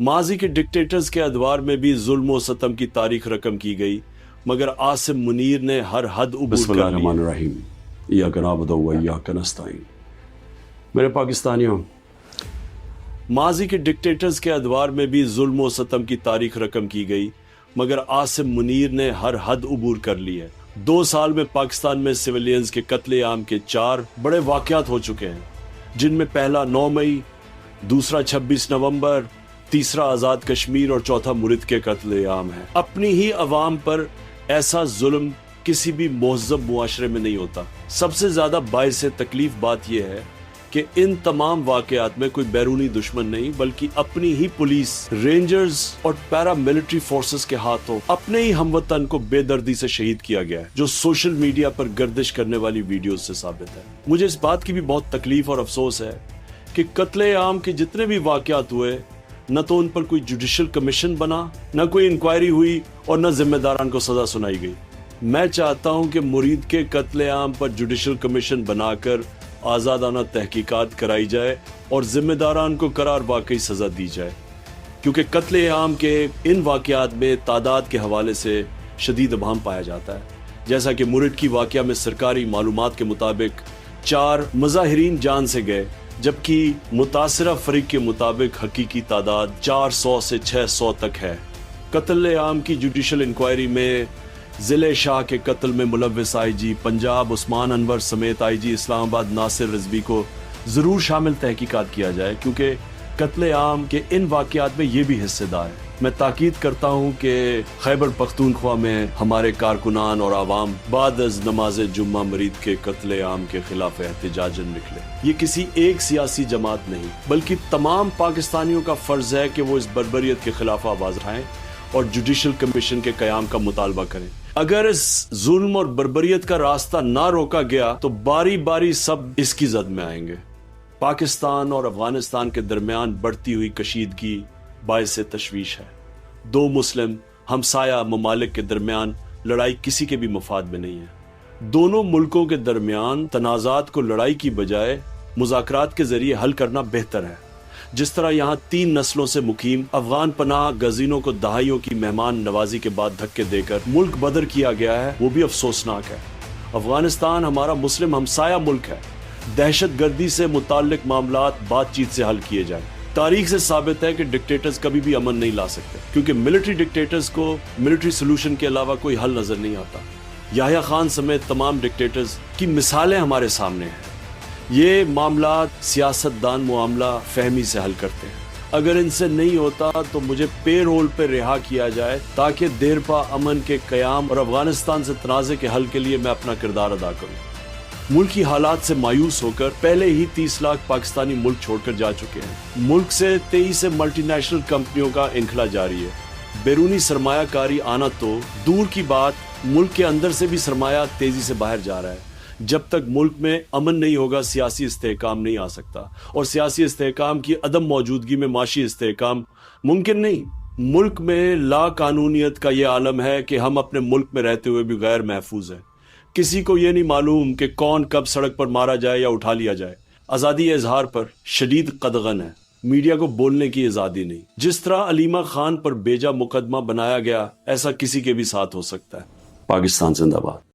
माजी के डिक्टेटर्स के अदवार में भी जुल्म व सतम की तारीख रकम की गई, मगर आसिम मुनीर ने हर हद उबूर कर ली। मेरे पाकिस्तानियों, माजी के डिक्टेटर्स के अदवार में भी जुल्म व सतम की तारीख रकम की गई, मगर आसिम मुनीर ने हर हद उबूर कर ली है। 2 साल में पाकिस्तान में सिविलियंस के कत्ले आम के 4 बड़े वाक़यात हो चुके हैं, जिनमें पहला 9 मई, दूसरा 26 नवंबर, तीसरा आज़ाद कश्मीर और चौथा मुरिद के कत्ले आम है। अपनी ही अवाम पर ऐसा जुल्म किसी भी महज़ब मुआशरे में नहीं होता। सबसे ज़्यादा बाइस तकलीफ बात यह है कि इन तमाम वाक़यात में कोई बैरूनी दुश्मन नहीं, बल्कि अपनी ही पुलिस, रेंजर्स और पैरा मिलिट्री फोर्सेस के हाथों अपने ही हमवतन को बेदर्दी से शहीद किया गया है, जो सोशल मीडिया पर गर्दिश करने वाली वीडियोज से साबित है। मुझे इस बात की भी बहुत तकलीफ और अफसोस है कि कत्ले आम के जितने भी वाक़यात हुए, न तो उन पर कोई जुडिशल कमीशन बना, न कोई इंक्वायरी हुई और न जिम्मेदारान को सजा सुनाई गई। मैं चाहता हूं कि मुरीद के कत्ले आम पर जुडिशल कमीशन बनाकर आज़ादाना तहकीकात कराई जाए और जिम्मेदारान को करार वाकई सज़ा दी जाए, क्योंकि कत्ले आम के इन वाक़यात में तादाद के हवाले से शदीद अभाम पाया जाता है। जैसा कि मुरिद की वाक़या में सरकारी मालूमात के मुताबिक 4 मुज़ाहिरीन जान से गए, जबकि मुतासिरा फरीक के मुताबिक हकीकी तादाद 400 से 600 तक है। कत्ल आम की जुडिशल इंक्वायरी में ज़िले शाह के कत्ल में मुलव्विस आईजी पंजाब उस्मान अनवर समेत आईजी इस्लामाबाद नासिर रिजवी को ज़रूर शामिल तहकीकात किया जाए, क्योंकि कत्ले आम के इन वाक़यात में ये भी हिस्सेदार है। मैं ताकीद करता हूँ कि खैबर पख्तूनख्वा में हमारे कारकुनान और आवाम बाद अज़ नमाज जुम्मा मुरीद के कत्ले आम के खिलाफ एहतजाजन निकले। ये किसी एक सियासी जमात नहीं, बल्कि तमाम पाकिस्तानियों का फ़र्ज़ है कि वो इस बर्बरियत के खिलाफ आवाज़ उठाएं और जुडिशल कमीशन के क़याम का मुतालबा करें। अगर इस जुल्म और बर्बरियत का रास्ता ना रोका गया तो बारी बारी सब इसकी जद में आएंगे। पाकिस्तान और अफगानिस्तान के दरमियान बढ़ती हुई कशीदगी बाइस तशवीश है। 2 मुस्लिम हमसाया ममालिक के दरमियान लड़ाई किसी के भी मफाद में नहीं है। दोनों मुल्कों के दरमियान तनाज़ात को लड़ाई की बजाय मुज़ाकरात के जरिए हल करना बेहतर है। जिस तरह यहाँ 3 नस्लों से मुकीम अफगान पनाह गजीनों को दहाइयों की मेहमान नवाजी के बाद धक्के देकर मुल्क बदर किया गया है, वो भी अफसोसनाक है। अफगानिस्तान हमारा मुस्लिम हमसाया मुल्क है। दहशत गर्दी से मुताल्लिक मामलात बातचीत से हल किए जाए। तारीख से साबित है कि डिक्टेटर्स कभी भी अमन नहीं ला सकते, क्योंकि मिलिट्री डिक्टेटर्स को मिलिट्री सोल्यूशन के अलावा कोई हल नजर नहीं आता। याह्या खान समेत तमाम डिक्टेटर्स की मिसालें हमारे सामने हैं। ये मामला सियासतदान मामला फहमी से हल करते हैं। अगर इनसे नहीं होता तो मुझे पे रोल पर रिहा किया जाए, ताकि देरपा अमन के क़याम और अफगानिस्तान से तनाज़े के हल के लिए मैं अपना किरदार अदा करूं। मुल्क की हालात से मायूस होकर पहले ही 30 लाख पाकिस्तानी मुल्क छोड़कर जा चुके हैं। मुल्क से 23 मल्टीनेशनल कंपनियों का इनखला जारी है। बैरूनी सरमायाकारी आना तो दूर की बात, मुल्क के अंदर से भी सरमाया तेजी से बाहर जा रहा है। जब तक मुल्क में अमन नहीं होगा, सियासी इस्तेहकाम नहीं आ सकता, और सियासी इस्तेहकाम की अदम मौजूदगी में माशी इस्तेहकाम मुमकिन नहीं। मुल्क में ला कानूनियत का ये आलम है कि हम अपने मुल्क में रहते हुए भी गैर महफूज हैं। किसी को ये नहीं मालूम कि कौन कब सड़क पर मारा जाए या उठा लिया जाए। आज़ादी इजहार पर शदीद कदगन है, मीडिया को बोलने की आज़ादी नहीं। जिस तरह अलीमा खान पर बेजा मुकदमा बनाया गया, ऐसा किसी के भी साथ हो सकता है। पाकिस्तान जिंदाबाद।